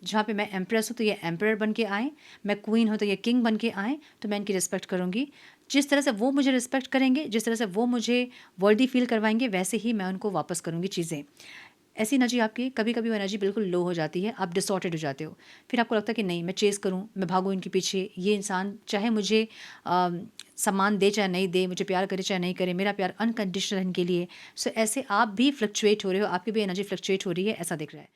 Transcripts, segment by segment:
जहाँ पे मैं एम्प्रेस हूँ तो ये एम्परर बन के आएँ, मैं क्वीन हूँ तो ये किंग बन के आएँ, तो मैं इनकी रिस्पेक्ट करूँगी। जिस तरह से वो मुझे रिस्पेक्ट करेंगे, जिस तरह से वो मुझे वर्दी फ़ील करवाएँगे, वैसे ही मैं उनको वापस करूँगी चीज़ें। ऐसी एनर्जी आपकी कभी-कभी वो एनर्जी बिल्कुल लो हो जाती है, आप डिसऑर्डर्ड हो जाते हो। फिर आपको लगता है कि नहीं मैं चेज़ करूँ, मैं भागूँ इनके पीछे, ये इंसान चाहे मुझे सम्मान दे चाहे नहीं दे, मुझे प्यार करे चाहे नहीं करे, मेरा प्यार अनकंडीशनल है इनके लिए। सो ऐसे आप भी फ्लक्चुएट हो रहे हो, आपकी भी एनर्जी फ्लक्चुएट हो रही है, ऐसा दिख रहा है।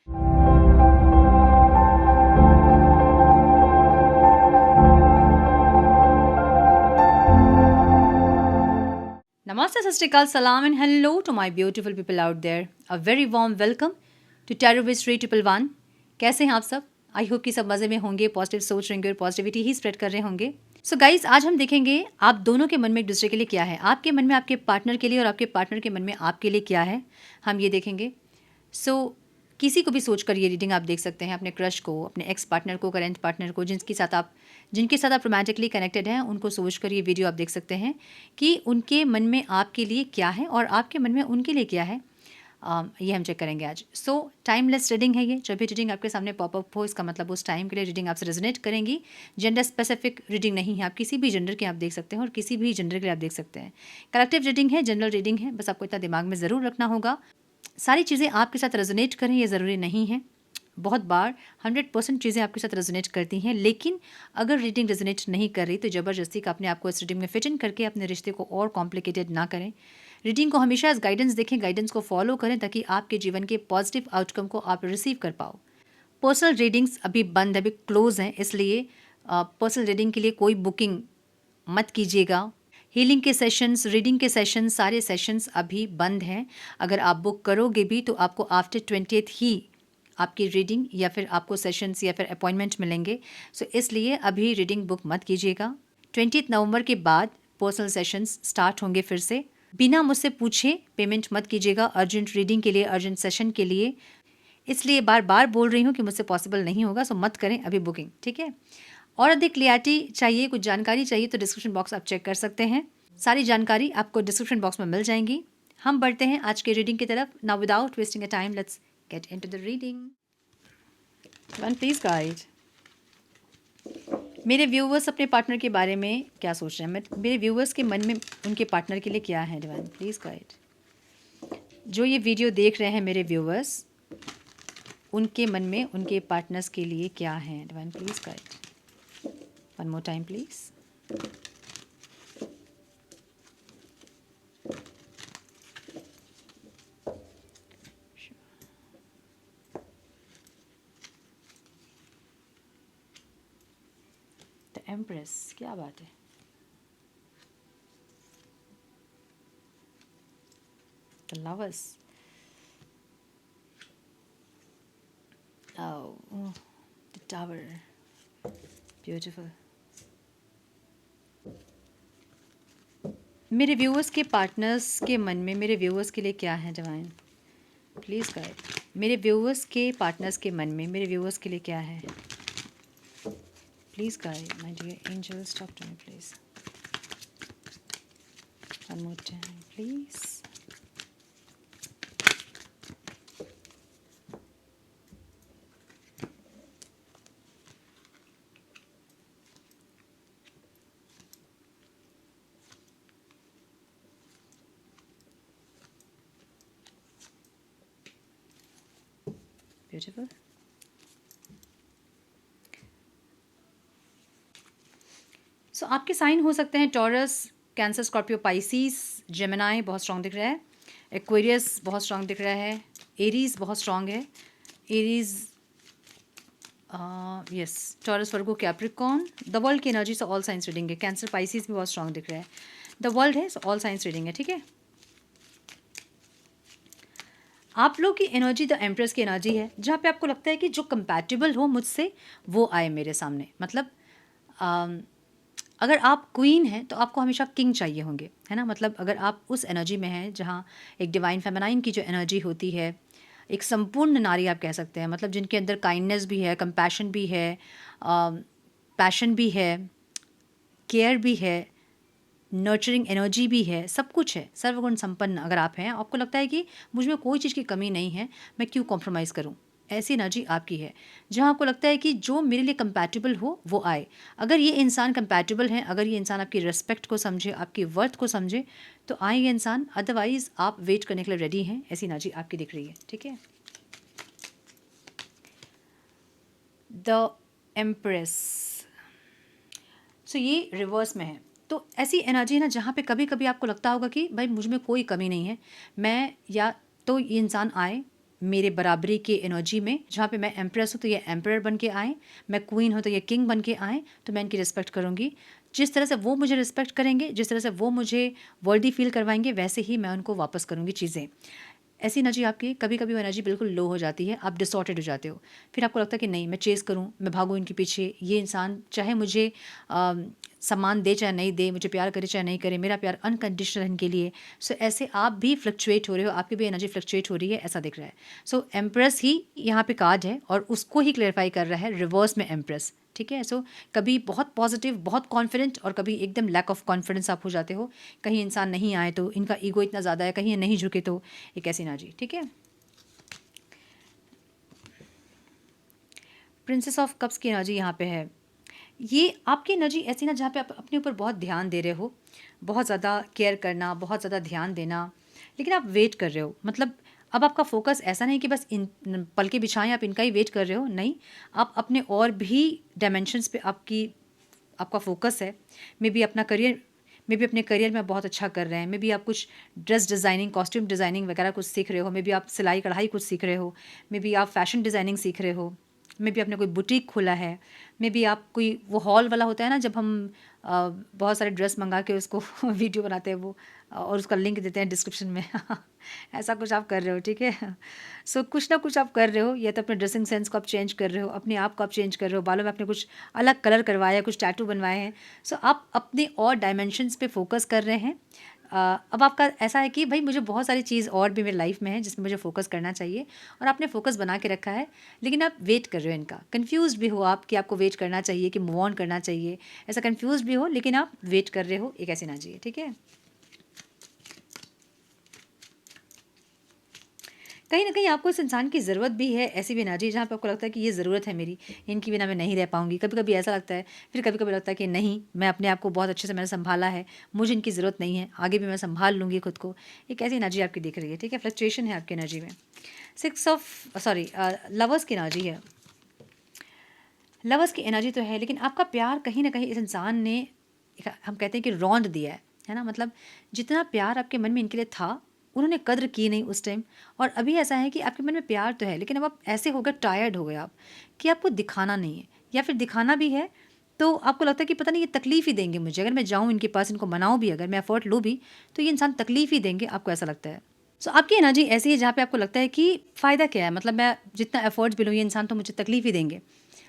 Namaste, Sat Sri Akal, Salam, and hello to my beautiful people out there. A very warm welcome to Tarot with Sri Triple One. कैसे हैं आप सब? आई होप कि सब मज़े में होंगे, पॉजिटिव सोच रहेंगे और पॉजिटिविटी ही स्प्रेड कर रहे होंगे। सो गाइज, आज हम देखेंगे आप दोनों के मन में एक दूसरे के लिए क्या है, आपके मन में आपके पार्टनर के लिए और आपके पार्टनर के मन में आपके लिए क्या है, हम ये देखेंगे। सो किसी को भी सोचकर ये रीडिंग आप देख सकते हैं, अपने क्रश को, अपने एक्स पार्टनर को, करेंट पार्टनर को, जिनके साथ आप रोमांटिकली कनेक्टेड हैं, उनको सोचकर ये वीडियो आप देख सकते हैं कि उनके मन में आपके लिए क्या है और आपके मन में उनके लिए क्या है। ये हम चेक करेंगे आज। सो टाइमलेस रीडिंग है ये। जब भी रीडिंग आपके सामने पॉपअप हो, इसका मतलब उस टाइम के लिए रीडिंग आपसे रेजोनेट करेंगी। जेंडर स्पेसिफिक रीडिंग नहीं है, आप किसी भी जेंडर के आप देख सकते हैं और किसी भी जेंडर के लिए आप देख सकते हैं। कलेक्टिव रीडिंग है, जनरल रीडिंग है, बस आपको इतना दिमाग में ज़रूर रखना होगा। सारी चीज़ें आपके साथ रेजोनेट करें ये ज़रूरी नहीं है। बहुत बार 100% चीज़ें आपके साथ रेजोनेट करती हैं, लेकिन अगर रीडिंग रेजोनेट नहीं कर रही तो ज़बरदस्ती का अपने आप को इस रीडिंग में फिट इन करके अपने रिश्ते को और कॉम्प्लिकेटेड ना करें। रीडिंग को हमेशा एज गाइडेंस देखें, गाइडेंस को फॉलो करें ताकि आपके जीवन के पॉजिटिव आउटकम को आप रिसीव कर पाओ। पर्सनल रीडिंग्स अभी बंद है, अभी क्लोज हैं, इसलिए पर्सनल रीडिंग के लिए कोई बुकिंग मत कीजिएगा। हीलिंग के सेशंस, रीडिंग के सेशंस, सारे सेशंस अभी बंद हैं। अगर आप बुक करोगे भी तो आपको आफ्टर 20th ही आपकी रीडिंग या फिर आपको सेशंस या फिर अपॉइंटमेंट मिलेंगे। सो इसलिए अभी रीडिंग बुक मत कीजिएगा। 20 नवंबर के बाद पर्सनल सेशंस स्टार्ट होंगे फिर से। बिना मुझसे पूछे पेमेंट मत कीजिएगा अर्जेंट रीडिंग के लिए, अर्जेंट सेशन के लिए। इसलिए बार बार बोल रही हूँ कि मुझसे पॉसिबल नहीं होगा, सो मत करें अभी बुकिंग, ठीक है। और अधिक क्लियरिटी चाहिए, कुछ जानकारी चाहिए तो डिस्क्रिप्शन बॉक्स आप चेक कर सकते हैं। सारी जानकारी आपको डिस्क्रिप्शन बॉक्स में मिल जाएंगी। हम बढ़ते हैं आज के रीडिंग की तरफ। Now without wasting a time let's get into the reading. One please guide. मेरे व्यूवर्स अपने पार्टनर के बारे में क्या सोच रहे हैं, मेरे व्यूवर्स के मन में उनके पार्टनर के लिए क्या है। Divine please guide. जो ये वीडियो देख रहे हैं मेरे व्यूवर्स, उनके मन में उनके पार्टनर्स के लिए क्या है। Divine please guide. One more time please. The empress, क्या बात है। The lovers, oh, the tower, beautiful। मेरे व्यूअर्स के पार्टनर्स के मन में मेरे व्यूअर्स के लिए क्या है डिवाइन प्लीज़ गाइड। मेरे व्यूअर्स के पार्टनर्स के मन में मेरे व्यूअर्स के लिए क्या है, please guide my dear angels, talk to me please. One more time please. Beautiful. So आपके साइन हो सकते हैं taurus, cancer, Scorpio, Pisces, Gemini बहुत स्ट्रॉन्ग दिख रहा है। एक्वेरियस बहुत स्ट्रॉन्ग दिख रहा है। एरीज बहुत स्ट्रॉन्ग है। Aries, yes, taurus, Virgo, Capricorn. The world की एनर्जी से ऑल साइंस रीडिंग है। कैंसर, पाइसिस भी बहुत स्ट्रॉन्ग दिख रहा है। द वर्ल्ड है, ऑल साइंस रीडिंग है, ठीक है। आप लोग की एनर्जी द एम्प्रेस की एनर्जी है, जहाँ पे आपको लगता है कि जो कंपैटिबल हो मुझसे वो आए मेरे सामने। मतलब अगर आप क्वीन हैं तो आपको हमेशा किंग चाहिए होंगे, है ना। मतलब अगर आप उस एनर्जी में हैं जहाँ एक डिवाइन फेमिनाइन की जो एनर्जी होती है, एक संपूर्ण नारी आप कह सकते हैं, मतलब जिनके अंदर काइंडनेस भी है, कंपैशन भी है, पैशन भी है, केयर भी है, नर्चरिंग एनर्जी भी है, सब कुछ है, सर्वगुण संपन्न अगर आप हैं, आपको लगता है कि मुझ में कोई चीज़ की कमी नहीं है, मैं क्यों कॉम्प्रोमाइज़ करूं, ऐसी एनर्जी आपकी है जहाँ आपको लगता है कि जो मेरे लिए कंपैटिबल हो वो आए। अगर ये इंसान कंपैटिबल है, अगर ये इंसान आपकी रिस्पेक्ट को समझे, आपकी वर्थ को समझे, तो आए ये इंसान, अदरवाइज आप वेट करने के लिए रेडी हैं। ऐसी एनर्जी आपकी दिख रही है, ठीक है। द एम्प्रेस, सो ये रिवर्स में है। तो ऐसी एनर्जी है ना जहाँ पे कभी कभी आपको लगता होगा कि भाई मुझ में कोई कमी नहीं है, मैं या तो ये इंसान आए मेरे बराबरी के एनर्जी में, जहाँ पे मैं एम्प्रेस हूँ तो ये एम्परर बन के आए, मैं क्वीन हूँ तो ये किंग बन के आए, तो मैं इनकी रिस्पेक्ट करूँगी। जिस तरह से वो मुझे रिस्पेक्ट करेंगे, जिस तरह से वो मुझे वर्दी फील करवाएंगे, वैसे ही मैं उनको वापस करूँगी चीज़ें। ऐसी एनर्जी आपकी, कभी कभी वो एनर्जी बिल्कुल लो हो जाती है, आप डिसऑर्डेड हो जाते हो, फिर आपको लगता है कि नहीं मैं चेज़ करूँ, मैं भागूँ इनके पीछे, ये इंसान चाहे मुझे सम्मान दे चाहे नहीं दे, मुझे प्यार करे चाहे नहीं करे, मेरा प्यार अनकंडीशनल है इनके लिए। सो ऐसे आप भी फ्लक्चुएट हो रहे हो, आपकी भी एनर्जी फ्लक्चुएट हो रही है, ऐसा दिख रहा है। सो एम्प्रेस ही यहाँ पे कार्ड है और उसको ही क्लेरिफाई कर रहा है रिवर्स में एम्प्रेस, ठीक है। सो कभी बहुत पॉजिटिव, बहुत कॉन्फिडेंट, और कभी एकदम लैक ऑफ कॉन्फिडेंस आप हो जाते हो। कहीं इंसान नहीं आए तो इनका ईगो इतना ज़्यादा है, कहीं ये नहीं झुके तो एक ऐसी एनर्जी, ठीक है। प्रिंसेस ऑफ कप्स की एनर्जी यहाँ पे है। ये आपकी एनर्जी ऐसी ना जहाँ पे आप अपने ऊपर बहुत ध्यान दे रहे हो, बहुत ज़्यादा केयर करना, बहुत ज़्यादा ध्यान देना, लेकिन आप वेट कर रहे हो। मतलब अब आपका फोकस ऐसा नहीं कि बस इन पल के बिछाएं आप इनका ही वेट कर रहे हो, नहीं, आप अपने और भी डायमेंशंस पे आपका फोकस है। मे बी अपना करियर, मे बी अपने करियर में बहुत अच्छा कर रहे हैं, मे बी आप कुछ ड्रेस डिज़ाइनिंग, कॉस्ट्यूम डिज़ाइनिंग वगैरह कुछ सीख रहे हो, मे बी आप सिलाई कढ़ाई कुछ सीख रहे हो, मे बी आप फैशन डिज़ाइनिंग सीख रहे हो, मे बी आपने कोई बुटीक खोला है, मे बी आप कोई वो हॉल वाला होता है ना जब हम बहुत सारे ड्रेस मंगा के उसको वीडियो बनाते हैं वो, और उसका लिंक देते हैं डिस्क्रिप्शन में ऐसा कुछ आप कर रहे हो, ठीक है। सो कुछ ना कुछ आप कर रहे हो, या तो अपने ड्रेसिंग सेंस को आप चेंज कर रहे हो, अपने आप को आप चेंज कर रहे हो, बालों में आपने कुछ अलग कलर करवाया, कुछ टैटू बनवाए हैं। सो आप अपने और डायमेंशंस पे फोकस कर रहे हैं। अब आपका ऐसा है कि भाई मुझे बहुत सारी चीज़ और भी मेरी लाइफ में है जिसमें मुझे फोकस करना चाहिए, और आपने फोकस बना के रखा है, लेकिन आप वेट कर रहे हो इनका। कंफ्यूज भी हो आप कि आपको वेट करना चाहिए कि मूव ऑन करना चाहिए, ऐसा कंफ्यूज भी हो, लेकिन आप वेट कर रहे हो, एक ऐसी ना चाहिए, ठीक है। कहीं ना कहीं आपको इस इंसान की ज़रूरत भी है, ऐसी भी एनर्जी जहाँ पे आपको लगता है कि ये ज़रूरत है मेरी, इनकी बिना मैं नहीं रह पाऊंगी। कभी कभी ऐसा लगता है, फिर कभी कभी लगता है कि नहीं, मैं अपने आप को बहुत अच्छे से मैंने संभाला है, मुझे इनकी ज़रूरत नहीं है, आगे भी मैं संभाल लूँगी खुद को। एक ऐसी एनर्जी आपकी दिख रही है, ठीक है। फ्लक्चुएशन है आपकी एनर्जी में। लवर्स की एनर्जी है। लवर्स की एनर्जी तो है, लेकिन आपका प्यार कहीं ना कहीं इस इंसान ने, हम कहते हैं कि रौंद दिया है ना। मतलब जितना प्यार आपके मन में इनके लिए था, उन्होंने कद्र की नहीं उस टाइम। और अभी ऐसा है कि आपके मन में प्यार तो है, लेकिन अब आप ऐसे हो गए, टायर्ड हो गए आप, कि आपको दिखाना नहीं है, या फिर दिखाना भी है तो आपको लगता है कि पता नहीं ये तकलीफ़ ही देंगे मुझे, अगर मैं जाऊँ इनके पास, इनको मनाऊँ भी, अगर मैं एफर्ट लूँ भी, तो ये इंसान तकलीफ़ ही देंगे, आपको ऐसा लगता है। सो आपकी एनर्जी ऐसी है जहाँ पे आपको लगता है कि फ़ायदा क्या है, मतलब मैं जितना एफर्ट्स भी लूँ, ये इंसान तो मुझे तकलीफ़ ही देंगे।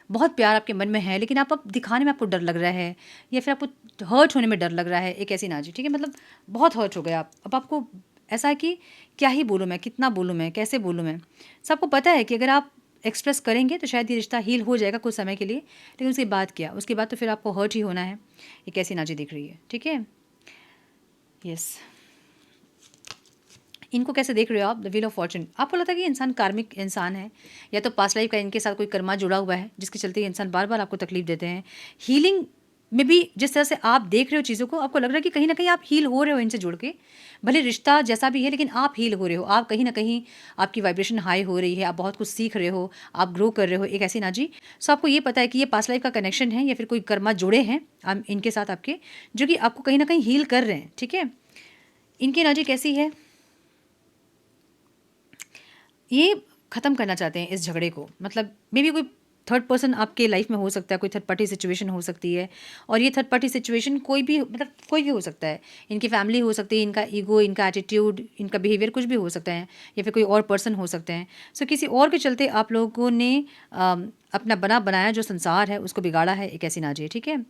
बहुत प्यार आपके मन में है, लेकिन आप अब दिखाने में आपको डर लग रहा है, या फिर आपको हर्ट होने में डर लग रहा है, एक ऐसी एनर्जी, ठीक है। मतलब बहुत हर्ट हो गए आप, अब आपको ऐसा है कि क्या ही बोलूँ मैं, कितना बोलूँ मैं, कैसे बोलूँ मैं। सबको पता है कि अगर आप एक्सप्रेस करेंगे तो शायद ये रिश्ता हील हो जाएगा कुछ समय के लिए, लेकिन उसके बाद क्या, उसके बाद तो फिर आपको हर्ट ही होना है। एक ऐसी एनर्जी दिख रही है, ठीक है। यस, इनको कैसे देख रहे हो आप, द व्हील ऑफ फॉर्चून। आपको लगता है कि इंसान कार्मिक इंसान है, या तो पास्ट लाइफ का इनके साथ कोई कर्मा जुड़ा हुआ है, जिसके चलते ये इंसान बार बार आपको तकलीफ देते हैं। हीलिंग में भी जिस तरह से आप देख रहे हो चीज़ों को, आपको लग रहा है कि कहीं ना कहीं आप हील हो रहे हो इनसे जुड़ के। भले रिश्ता जैसा भी है, लेकिन आप हील हो रहे हो, आप कहीं ना कहीं आपकी वाइब्रेशन हाई हो रही है, आप बहुत कुछ सीख रहे हो, आप ग्रो कर रहे हो, एक ऐसी एनर्जी। सो आपको ये पता है कि ये पास्ट लाइफ का कनेक्शन है, या फिर कोई कर्मा जुड़े हैं इनके साथ आपके, जो कि आपको कहीं ना कहीं हील कर रहे हैं, ठीक है। इनकी एनर्जी कैसी है, ये ख़त्म करना चाहते हैं इस झगड़े को। मतलब मे बी कोई थर्ड पर्सन आपके लाइफ में हो सकता है, कोई थर्ड पार्टी सिचुएशन हो सकती है, और ये थर्ड पार्टी सिचुएशन कोई भी, मतलब कोई भी हो सकता है। इनकी फैमिली हो सकती है, इनका ईगो, इनका एटीट्यूड, इनका बिहेवियर कुछ भी हो सकता है, या फिर कोई और पर्सन हो सकते हैं। सो किसी और के चलते आप लोगों ने अपना बना बनाया जो संसार है उसको बिगाड़ा है, एक ऐसी नाजी है, ठीक है।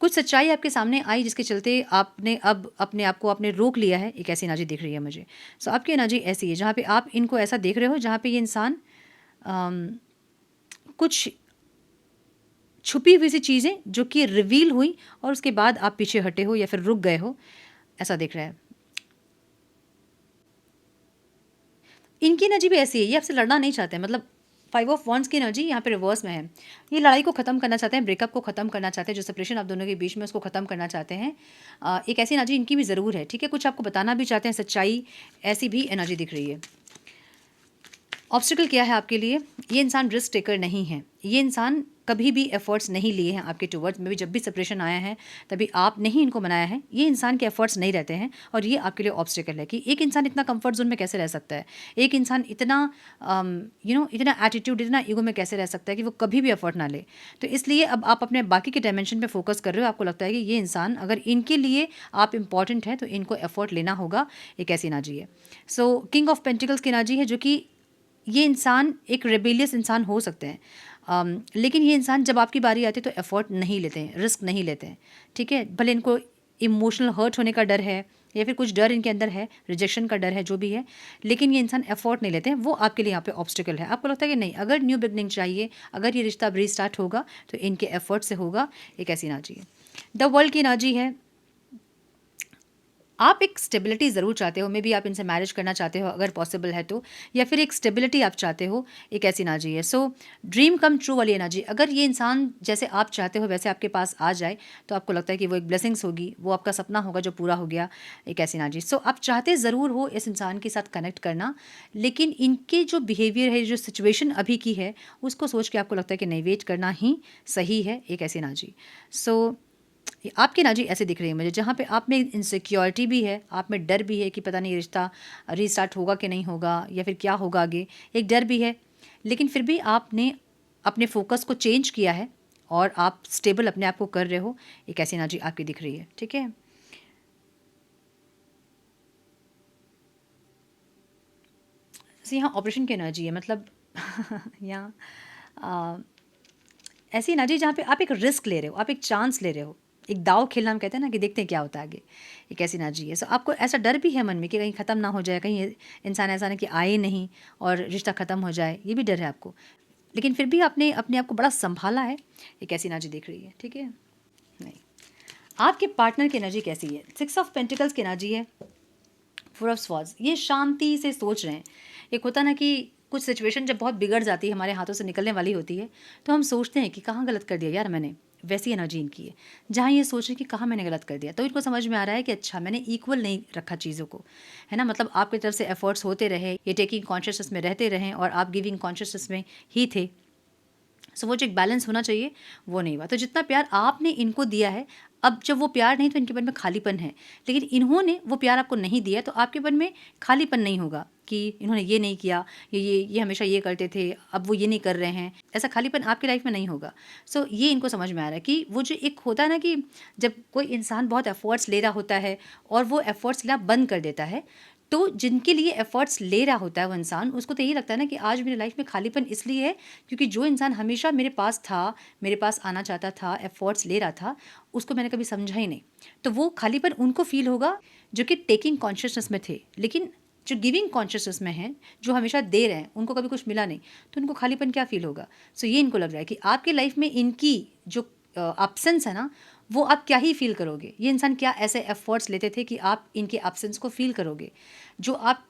कुछ सच्चाई आपके सामने आई जिसके चलते आपने अब अपने आप को आपने रोक लिया है, एक ऐसी एनर्जी दिख रही है मुझे। सो आपकी एनर्जी ऐसी है जहाँ पे आप इनको ऐसा देख रहे हो जहाँ पे ये इंसान कुछ छुपी हुई सी चीज़ें जो कि रिवील हुई, और उसके बाद आप पीछे हटे हो या फिर रुक गए हो, ऐसा दिख रहा है। इनकी एनर्जी भी ऐसी है, ये आपसे लड़ना नहीं चाहते हैं, मतलब 5 ऑफ वॉन्ड्स की एनर्जी यहाँ पे रिवर्स में है। ये लड़ाई को ख़त्म करना चाहते हैं, ब्रेकअप को ख़त्म करना चाहते हैं, जो सेपरेशन आप दोनों के बीच में उसको ख़त्म करना चाहते हैं। एक ऐसी एनर्जी इनकी भी ज़रूर है, ठीक है, कुछ आपको बताना भी चाहते हैं सच्चाई, ऐसी भी एनर्जी दिख रही है। ऑब्स्टिकल क्या है आपके लिए? ये इंसान रिस्क टेकर नहीं है, ये इंसान कभी भी एफर्ट्स नहीं लिए हैं आपके टुवर्ड्स में भी। जब भी सेपरेशन आया है तभी आपने ही इनको मनाया है, ये इंसान के एफर्ट्स नहीं रहते हैं और ये आपके लिए ऑब्स्टिकल है कि एक इंसान इतना कंफर्ट जोन में कैसे रह सकता है, एक इंसान इतना इतना एटीट्यूड, इतना ईगो में कैसे रह सकता है कि वो कभी भी एफर्ट ना ले। तो इसलिए अब आप अपने बाकी के डायमेंशन पे फोकस कर रहे हो, आपको लगता है कि ये इंसान अगर इनके लिए आप इंपॉर्टेंट हैं तो इनको एफर्ट लेना होगा, एक ऐसी एनर्जी है। सो किंग ऑफ पेंटिकल्स की एनर्जी है, जो कि ये इंसान एक रेबेलियस इंसान हो सकते हैं, लेकिन ये इंसान जब आपकी बारी आती है तो एफर्ट नहीं लेते हैं, रिस्क नहीं लेते हैं, ठीक है। भले इनको इमोशनल हर्ट होने का डर है या फिर कुछ डर इनके अंदर है, रिजेक्शन का डर है, जो भी है, लेकिन ये इंसान एफर्ट नहीं लेते हैं, वो आपके लिए यहाँ पे ऑब्स्टिकल है। आपको लगता है कि नहीं, अगर न्यू बिगनिंग चाहिए, अगर ये रिश्ता रीस्टार्ट होगा तो इनके एफर्ट से होगा, एक ऐसी एनर्जी है। द वर्ल्ड की एनर्जी है, आप एक स्टेबिलिटी ज़रूर चाहते हो, मे बी आप इनसे मैरिज करना चाहते हो अगर पॉसिबल है तो, या फिर एक स्टेबिलिटी आप चाहते हो, एक ऐसी एनर्जी है। सो ड्रीम कम ट्रू वाली एनर्जी, अगर ये इंसान जैसे आप चाहते हो वैसे आपके पास आ जाए तो आपको लगता है कि वो एक ब्लेसिंग्स होगी, वो आपका सपना होगा जो पूरा हो गया, एक ऐसी एनर्जी। सो आप चाहते ज़रूर हो इस इंसान के साथ कनेक्ट करना, लेकिन इनके जो बिहेवियर है, जो सिचुएशन अभी की है, उसको सोच के आपको लगता है कि नहीं, वेट करना ही सही है, एक ऐसी एनर्जी। सो आपकी एनर्जी ऐसे दिख रही है मुझे, जहाँ पे आप में इनसिक्योरिटी भी है, आप में डर भी है कि पता नहीं रिश्ता रीस्टार्ट होगा कि नहीं होगा, या फिर क्या होगा आगे, एक डर भी है, लेकिन फिर भी आपने अपने फोकस को चेंज किया है और आप स्टेबल अपने आप को कर रहे हो, एक ऐसी एनर्जी आपकी दिख रही है, ठीक है। यहाँ ऑपरेशन की एनर्जी है, मतलब यहाँ ऐसी एनर्जी जहाँ पे आप एक रिस्क ले रहे हो, आप एक चांस ले रहे हो, एक दाव खेलना हम कहते हैं ना, कि देखते हैं क्या होता है आगे, एक ऐसी एनर्जी है। सो आपको ऐसा डर भी है मन में कि कहीं ख़त्म ना हो जाए, कहीं इंसान ऐसा ना कि आए नहीं और रिश्ता ख़त्म हो जाए, ये भी डर है आपको, लेकिन फिर भी आपने अपने आप को बड़ा संभाला है, एक ऐसी एनर्जी देख रही है, ठीक है। नहीं, आपके पार्टनर की एनर्जी कैसी है? 6 ऑफ पेंटिकल्स की एनर्जी है, 4 ऑफ स्वॉर्ड्स, ये शांति से सोच रहे हैं। एक होता ना कि कुछ सिचुएशन जब बहुत बिगड़ जाती है, हमारे हाथों से निकलने वाली होती है, तो हम सोचते हैं कि कहाँ गलत कर दिया यार मैंने, वैसी एनर्जी इनकी है, जहाँ ये सोच रहे कि कहाँ मैंने गलत कर दिया, तो इनको समझ में आ रहा है कि अच्छा मैंने इक्वल नहीं रखा चीज़ों को, है ना, मतलब आपकी तरफ से एफर्ट्स होते रहे, ये टेकिंग कॉन्शियसनेस में रहते रहें और आप गिविंग कॉन्शियसनेस में ही थे। सो वो जो एक बैलेंस होना चाहिए वो नहीं हुआ। तो जितना प्यार आपने इनको दिया है, अब जब वो प्यार नहीं तो इनके मन में खालीपन है, लेकिन इन्होंने वो प्यार आपको नहीं दिया तो आपके मन में खालीपन नहीं होगा कि इन्होंने ये नहीं किया, ये हमेशा ये करते थे, अब वो ये नहीं कर रहे हैं, ऐसा खालीपन आपकी लाइफ में नहीं होगा। सो ये इनको समझ में आ रहा है कि वो जो एक होता है ना कि जब कोई इंसान बहुत एफर्ट्स ले रहा होता है और वो एफर्ट्स लेना बंद कर देता है, तो जिनके लिए एफर्ट्स ले रहा होता है वो इंसान, उसको तो यही लगता है ना कि आज मेरी लाइफ में खालीपन इसलिए है क्योंकि जो इंसान हमेशा मेरे पास था, मेरे पास आना चाहता था, एफर्ट्स ले रहा था, उसको मैंने कभी समझा ही नहीं। तो वो खालीपन उनको फील होगा जो कि टेकिंग कॉन्शियसनेस में थे, लेकिन जो गिविंग कॉन्शियसनेस में हैं, जो हमेशा दे रहे हैं, उनको कभी कुछ मिला नहीं, तो उनको खालीपन क्या फील होगा। सो ये इनको लग रहा है कि आपकी लाइफ में इनकी जो एब्सेंस है ना, वो आप क्या ही फील करोगे, ये इंसान क्या ऐसे एफर्ट्स लेते थे कि आप इनके एब्सेंस को फील करोगे। जो आप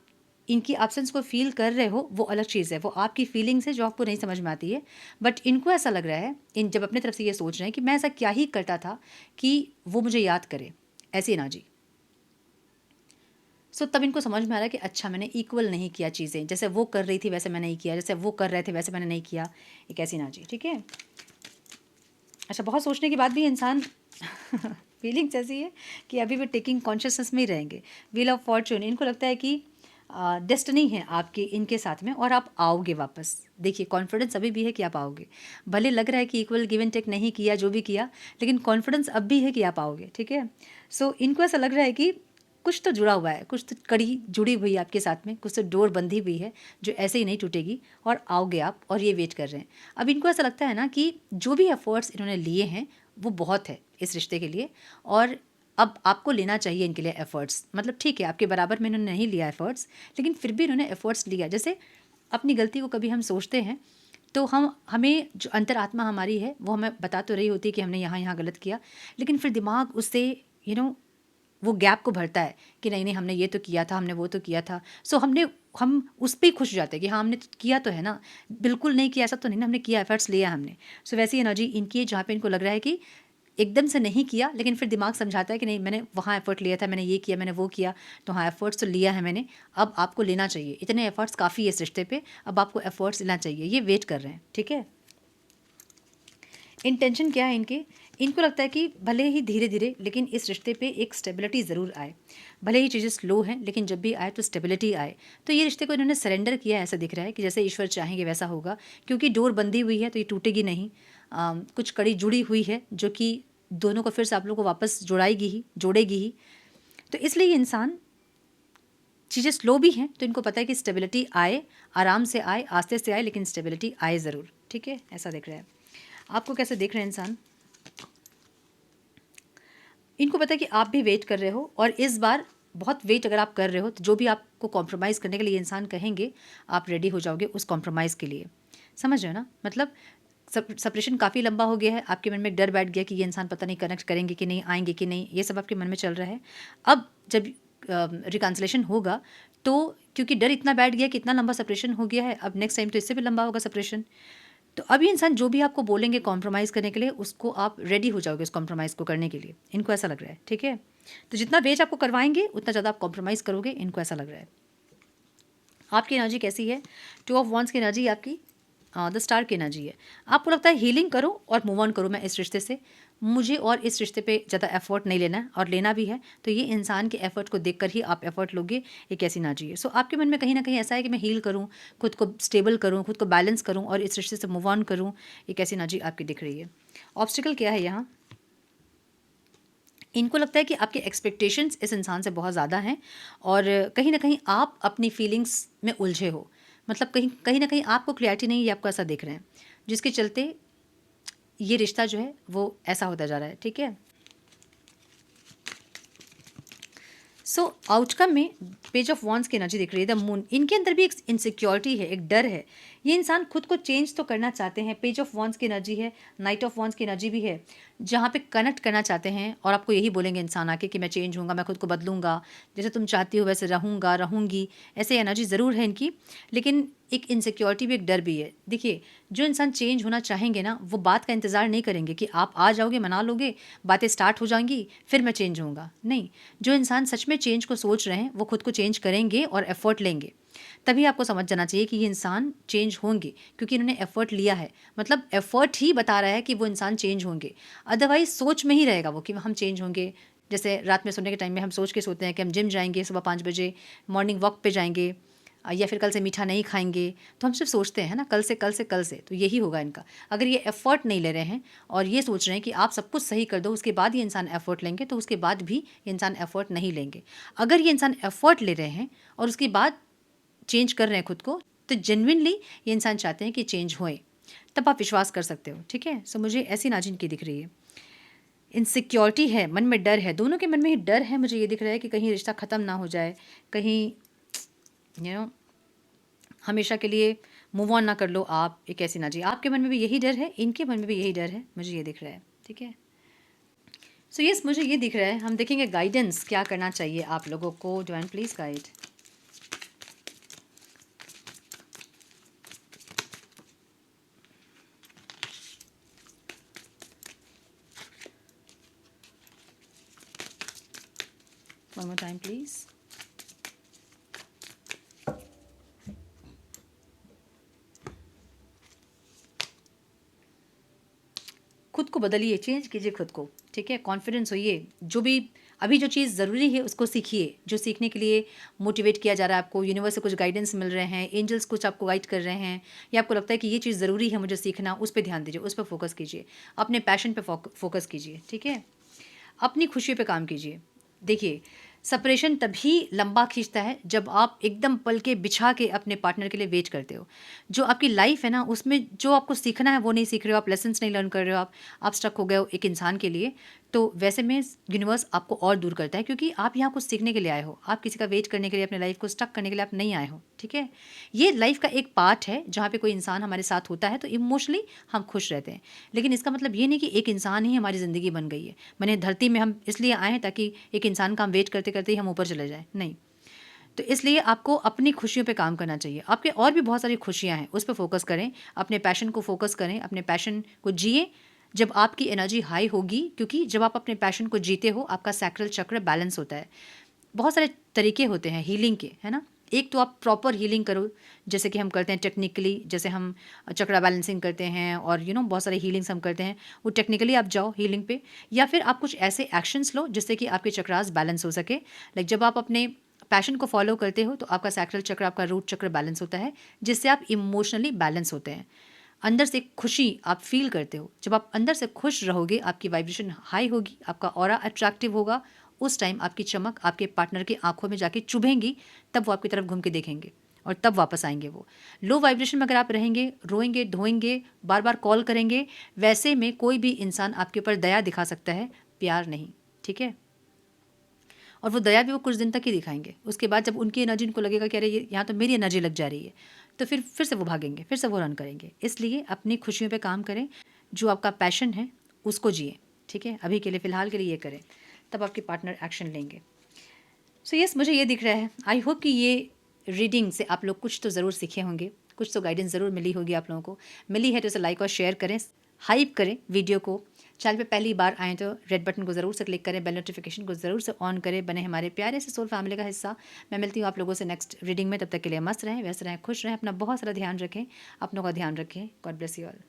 इनकी एब्सेंस को फील कर रहे हो वो अलग चीज़ है, वो आपकी फीलिंग्स है जो आपको नहीं समझ में आती है, बट इनको ऐसा लग रहा है, इन जब अपने तरफ से ये सोच रहे हैं कि मैं ऐसा क्या ही करता था कि वो मुझे याद करे, ऐसी एनर्जी। सो तब इनको समझ में आ रहा है कि अच्छा मैंने इक्वल नहीं किया चीज़ें, जैसे वो कर रही थी वैसे मैंने नहीं किया, जैसे वो कर रहे थे वैसे मैंने नहीं किया, एक ऐसी एनर्जी, ठीक है। अच्छा, बहुत सोचने के बाद भी इंसान फीलिंग्स ऐसी है कि अभी भी टेकिंग कॉन्शियसनेस में ही रहेंगे। व्हील ऑफ फॉर्चून, इनको लगता है कि डेस्टिनी है आपकी इनके साथ में और आप आओगे वापस। देखिए कॉन्फिडेंस अभी भी है कि आप आओगे, भले लग रहा है कि इक्वल गिव एंड टेक नहीं किया जो भी किया, लेकिन कॉन्फिडेंस अब भी है कि आप आओगे, ठीक है। सो इनको ऐसा लग रहा है कि कुछ तो जुड़ा हुआ है, कुछ तो कड़ी जुड़ी हुई है आपके साथ में, कुछ तो डोर बंधी हुई है जो ऐसे ही नहीं टूटेगी और आओगे आप, और ये वेट कर रहे हैं। अब इनको ऐसा लगता है ना कि जो भी एफर्ट्स इन्होंने लिए हैं वो बहुत है इस रिश्ते के लिए, और अब आपको लेना चाहिए इनके लिए एफर्ट्स। मतलब ठीक है आपके बराबर में इन्होंने नहीं लिया एफर्ट्स, लेकिन फिर भी इन्होंने एफर्ट्स लिया। जैसे अपनी गलती को कभी हम सोचते हैं तो हमें जो अंतरात्मा हमारी है वो हमें बता तो रही होती है कि हमने यहाँ यहाँ गलत किया, लेकिन फिर दिमाग उससे वो गैप को भरता है कि नहीं नहीं हमने ये तो किया था, हमने वो तो किया था। सो हमने हम उस पे ही खुश हो जाते हैं कि हाँ हमने किया तो है ना, बिल्कुल नहीं किया ऐसा तो नहीं ना, हमने किया, एफर्ट्स लिया हमने। सो वैसी एनर्जी इनकी है जहाँ पे इनको लग रहा है कि एकदम से नहीं किया, लेकिन फिर दिमाग समझाता है कि नहीं मैंने वहाँ एफर्ट लिया था, मैंने ये किया, मैंने वो किया, तो हाँ एफर्ट्स तो लिया है मैंने, अब आपको लेना चाहिए, इतने एफर्ट्स काफ़ी है इस रिश्ते पे, अब आपको एफर्ट्स लेना चाहिए, ये वेट कर रहे हैं। ठीक है, इंटेंशन क्या है इनके, इनको लगता है कि भले ही धीरे धीरे लेकिन इस रिश्ते पे एक स्टेबिलिटी ज़रूर आए, भले ही चीज़ें स्लो हैं लेकिन जब भी आए तो स्टेबिलिटी आए। तो ये रिश्ते को इन्होंने सरेंडर किया है, ऐसा दिख रहा है कि जैसे ईश्वर चाहेंगे वैसा होगा, क्योंकि डोर बंधी हुई है तो ये टूटेगी नहीं। कुछ कड़ी जुड़ी हुई है जो कि दोनों को फिर से आप लोग को वापस जोड़ेगी ही। तो इसलिए ये इंसान, चीज़ें स्लो भी हैं तो इनको पता है कि स्टेबिलिटी आए, आराम से आए, आस्ते से आए, लेकिन स्टेबिलिटी आए ज़रूर। ठीक है, ऐसा दिख रहा है। आपको कैसे देख रहे हैं इंसान, इनको पता है कि आप भी वेट कर रहे हो, और इस बार बहुत वेट अगर आप कर रहे हो तो जो भी आपको कॉम्प्रोमाइज़ करने के लिए इंसान कहेंगे आप रेडी हो जाओगे उस कॉम्प्रोमाइज़ के लिए। समझ रहे हो ना, मतलब सेपरेशन काफ़ी लंबा हो गया है, आपके मन में एक डर बैठ गया कि ये इंसान पता नहीं कनेक्ट करेंगे कि नहीं, आएंगे कि नहीं, ये सब आपके मन में चल रहा है। अब जब रिकन्सिलेशन होगा तो क्योंकि डर इतना बैठ गया कि इतना लंबा सेपरेशन हो गया है, अब नेक्स्ट टाइम तो इससे भी लंबा होगा सेपरेशन, तो अभी इंसान जो भी आपको बोलेंगे कॉम्प्रोमाइज़ करने के लिए, उसको आप रेडी हो जाओगे उस कॉम्प्रोमाइज़ को करने के लिए, इनको ऐसा लग रहा है। ठीक है, तो जितना वेट आपको करवाएंगे उतना ज़्यादा आप कॉम्प्रोमाइज़ करोगे, इनको ऐसा लग रहा है। आपकी एनर्जी कैसी है, 2 ऑफ वॉन्ड्स की एनर्जी आपकी द स्टार की एनर्जी है। आपको लगता है हीलिंग करो और मूव ऑन करो, मैं इस रिश्ते से, मुझे और इस रिश्ते पे ज़्यादा एफर्ट नहीं लेना है, और लेना भी है तो ये इंसान के एफर्ट को देखकर ही आप एफर्ट लोगे, ये कैसी एनर्जी है। सो आपके मन में कहीं ना कहीं ऐसा है कि मैं हील करूँ, खुद को स्टेबल करूँ, खुद को बैलेंस करूँ और इस रिश्ते से मूव ऑन करूँ, ये कैसी एनर्जी आपकी दिख रही है। ऑब्स्टिकल क्या है यहाँ, इनको लगता है कि आपके एक्सपेक्टेशंस इस इंसान से बहुत ज़्यादा हैं, और कहीं ना कहीं आप अपनी फीलिंग्स में उलझे हो, मतलब कहीं ना कहीं आपको क्लैरिटी नहीं है, ये आपको ऐसा देख रहे हैं, जिसके चलते ये रिश्ता जो है वो ऐसा होता जा रहा है। ठीक है, सो आउटकम में पेज ऑफ वॉन्ड्स की एनर्जी दिख रही है, द मून, इनके अंदर भी एक इनसिक्योरिटी है, एक डर है, ये इंसान खुद को चेंज तो करना चाहते हैं, पेज ऑफ वॉन्ड्स की एनर्जी है, नाइट ऑफ वॉन्ड्स की एनर्जी भी है, जहाँ पे कनेक्ट करना चाहते हैं, और आपको यही बोलेंगे इंसान आके कि मैं चेंज होऊंगा, मैं खुद को बदलूंगा, जैसे तुम चाहती हो वैसे रहूंगी, ऐसे एनर्जी ज़रूर है इनकी, लेकिन एक इनसिक्योरिटी भी, एक डर भी है। देखिए, जो इंसान चेंज होना चाहेंगे ना, वो बात का इंतज़ार नहीं करेंगे कि आप आ जाओगे, मना लोगे, बातें स्टार्ट हो जाएंगी, फिर मैं चेंज होऊंगा, नहीं। जो इंसान सच में चेंज को सोच रहे हैं वो खुद को चेंज करेंगे और एफर्ट लेंगे, तभी आपको समझ जाना चाहिए कि ये इंसान चेंज होंगे, क्योंकि इन्होंने एफर्ट लिया है, मतलब एफर्ट ही बता रहा है कि वो इंसान चेंज होंगे। अदरवाइज सोच में ही रहेगा वो कि हम चेंज होंगे, जैसे रात में सोने के टाइम में हम सोच के सोते हैं कि हम जिम जाएंगे, सुबह 5 बजे मॉर्निंग वॉक पे जाएंगे, या फिर कल से मीठा नहीं खाएंगे, तो हम सिर्फ सोचते हैं ना, कल से, तो यही होगा इनका। अगर ये एफर्ट नहीं ले रहे हैं और ये सोच रहे हैं कि आप सब कुछ सही कर दो उसके बाद ये इंसान एफर्ट लेंगे, तो उसके बाद भी ये इंसान एफर्ट नहीं लेंगे। अगर ये इंसान एफर्ट ले रहे हैं और उसके बाद चेंज कर रहे हैं खुद को, तो जेन्युइनली ये इंसान चाहते हैं कि चेंज होए, तब आप विश्वास कर सकते हो। ठीक है, सो मुझे ऐसी नाजिन की दिख रही है, इनसिक्योरिटी है, मन में डर है, दोनों के मन में ही डर है, मुझे ये दिख रहा है कि कहीं रिश्ता ख़त्म ना हो जाए, कहीं हमेशा के लिए मूव ऑन ना कर लो आप, एक ऐसी ना जी, आपके मन में भी यही डर है, इनके मन में भी यही डर है, मुझे ये दिख रहा है। ठीक है, सो यस, मुझे ये दिख रहा है, हम देखेंगे गाइडेंस क्या करना चाहिए आप लोगों को, divine please guide. One more time please. खुद को बदलिए, चेंज कीजिए खुद को। ठीक है, कॉन्फिडेंस होइए, जो भी अभी जो चीज़ ज़रूरी है उसको सीखिए, जो सीखने के लिए मोटिवेट किया जा रहा है आपको, यूनिवर्स से कुछ गाइडेंस मिल रहे हैं, एंजल्स कुछ आपको गाइड कर रहे हैं, या आपको लगता है कि ये चीज़ ज़रूरी है मुझे सीखना, उस पर ध्यान दीजिए, उस पर फोकस कीजिए, अपने पैशन पे फोकस कीजिए। ठीक है, अपनी खुशी पे काम कीजिए। देखिए, सेपरेशन तभी लंबा खींचता है जब आप एकदम पल के बिछा के अपने पार्टनर के लिए वेट करते हो। जो आपकी लाइफ है ना, उसमें जो आपको सीखना है वो नहीं सीख रहे हो आप, लेसन्स नहीं लर्न कर रहे हो आप स्टक हो गए हो एक इंसान के लिए, तो वैसे में यूनिवर्स आपको और दूर करता है, क्योंकि आप यहाँ कुछ सीखने के लिए आए हो, आप किसी का वेट करने के लिए, अपने लाइफ को स्टक करने के लिए आप नहीं आए हो। ठीक है, ये लाइफ का एक पार्ट है जहाँ पे कोई इंसान हमारे साथ होता है तो इमोशनली हम खुश रहते हैं, लेकिन इसका मतलब ये नहीं कि एक इंसान ही हमारी ज़िंदगी बन गई है, मैंने धरती में हम इसलिए आए हैं ताकि एक इंसान का हम वेट करते करते ही हम ऊपर चले जाएं, नहीं। तो इसलिए आपको अपनी खुशियों पे काम करना चाहिए। आपके और भी बहुत सारी खुशियाँ हैं, उस पे फ़ोकस करें, अपने पैशन को फ़ोकस करें, अपने पैशन को जिएँ। जब आपकी एनर्जी हाई होगी, क्योंकि जब आप अपने पैशन को जीते हो, आपका सैक्रल चक्र बैलेंस होता है। बहुत सारे तरीके होते हैं हीलिंग के, है ना? एक तो आप प्रॉपर हीलिंग करो, जैसे कि हम करते हैं टेक्निकली, जैसे हम चक्रा बैलेंसिंग करते हैं और बहुत सारे हीलिंग्स हम करते हैं, वो टेक्निकली आप जाओ हीलिंग पे। या फिर आप कुछ ऐसे एक्शंस लो जिससे कि आपके चक्रास बैलेंस हो सके। लाइक जब आप अपने पैशन को फॉलो करते हो तो आपका सैक्रल चक्र, आपका रूट चक्र बैलेंस होता है, जिससे आप इमोशनली बैलेंस होते हैं। अंदर से खुशी आप फील करते हो। जब आप अंदर से खुश रहोगे, आपकी वाइब्रेशन हाई होगी, आपका ऑरा अट्रैक्टिव होगा, उस टाइम आपकी चमक आपके पार्टनर की आंखों में जाके चुभेंगी, तब वो आपकी तरफ घूम के देखेंगे और तब वापस आएंगे वो। लो वाइब्रेशन में अगर आप रहेंगे, रोएंगे, धोएंगे, बार बार कॉल करेंगे, वैसे में कोई भी इंसान आपके ऊपर दया दिखा सकता है, प्यार नहीं। ठीक है? और वो दया भी वो कुछ दिन तक ही दिखाएंगे। उसके बाद जब उनकी एनर्जी, उनको लगेगा कि अरे ये यहाँ तो मेरी एनर्जी लग जा रही है, तो फिर से वो भागेंगे, फिर से वो रन करेंगे। इसलिए अपनी खुशियों पे काम करें, जो आपका पैशन है उसको जिए। ठीक है? अभी के लिए, फ़िलहाल के लिए ये करें, तब आपके पार्टनर एक्शन लेंगे। सो यस, मुझे ये दिख रहा है। आई होप कि ये रीडिंग से आप लोग कुछ तो ज़रूर सीखे होंगे, कुछ तो गाइडेंस ज़रूर मिली होगी आप लोगों को। मिली है तो इसे लाइक और शेयर करें, हाइप करें वीडियो को। चैनल पे पहली बार आएँ तो रेड बटन को ज़रूर से क्लिक करें, बेल नोटिफिकेशन को ज़रूर से ऑन करें, बने हमारे प्यारे से सोल फैमिली का हिस्सा। मैं मिलती हूँ आप लोगों से नेक्स्ट रीडिंग में। तब तक के लिए मस्त रहें, व्यस्त रहें, खुश रहें, अपना बहुत सारा ध्यान रखें, अपनों का ध्यान रखें। God bless you all.